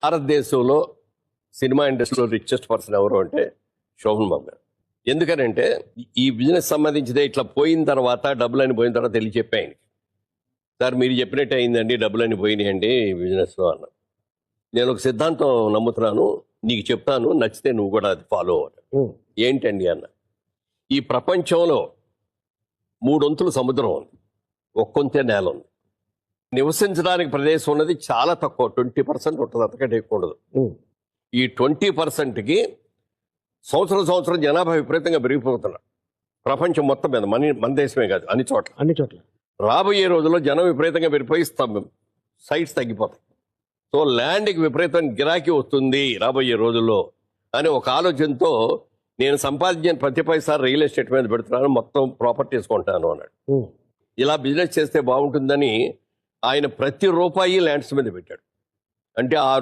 భారతదేశంలో సినిమా ఇండస్ట్రీలో richest person ఎవరు అంటే శోభన్ బాబు గారు. ఎందుకనంటే ఈ బిజినెస్ సంబంధించిదే ఇట్లా పోయిన తర్వాత డబ్బులని పోయిన తర్వాత తెలియ చెప్పాయని, సార్ మీరు చెప్పినట్టు అయిందండి, డబ్బులని పోయినాయండి ఈ బిజినెస్లో అన్న. నేను ఒక సిద్ధాంతం నమ్ముతున్నాను, నీకు చెప్తాను, నచ్చితే నువ్వు కూడా అది ఫాలో అవ్వాలి. ఏంటండి అన్న, ఈ ప్రపంచంలో 3 వంతులు సముద్రం ఉంది, ఒక్కొంతే నేల ఉంది. నివసించడానికి ప్రదేశం ఉన్నది చాలా తక్కువ, 20% ఉంటుంది, అంతకంటే ఎక్కువ ఉండదు. ఈ 20%కి సంవత్సరం జనాభా విపరీతంగా పెరిగిపోతున్నారు ప్రపంచం మొత్తం మీద, మన దేశమే కాదు, అన్ని చోట్ల. రాబోయే రోజుల్లో జనం విపరీతంగా పెరిగిపోయి సైట్స్ తగ్గిపోతాయి. సో ల్యాండ్కి విపరీతం గిరాకీ వస్తుంది రాబోయే రోజుల్లో అని ఒక ఆలోచనతో నేను సంపాదించిన ప్రతి పైసా రియల్ ఎస్టేట్ మీద పెడుతున్నాను, మొత్తం ప్రాపర్టీస్ కొంటాను అన్నాడు. ఇలా బిజినెస్ చేస్తే బాగుంటుందని ఆయన ప్రతి రూపాయి ల్యాండ్స్ మీద పెట్టాడు. అంటే ఆ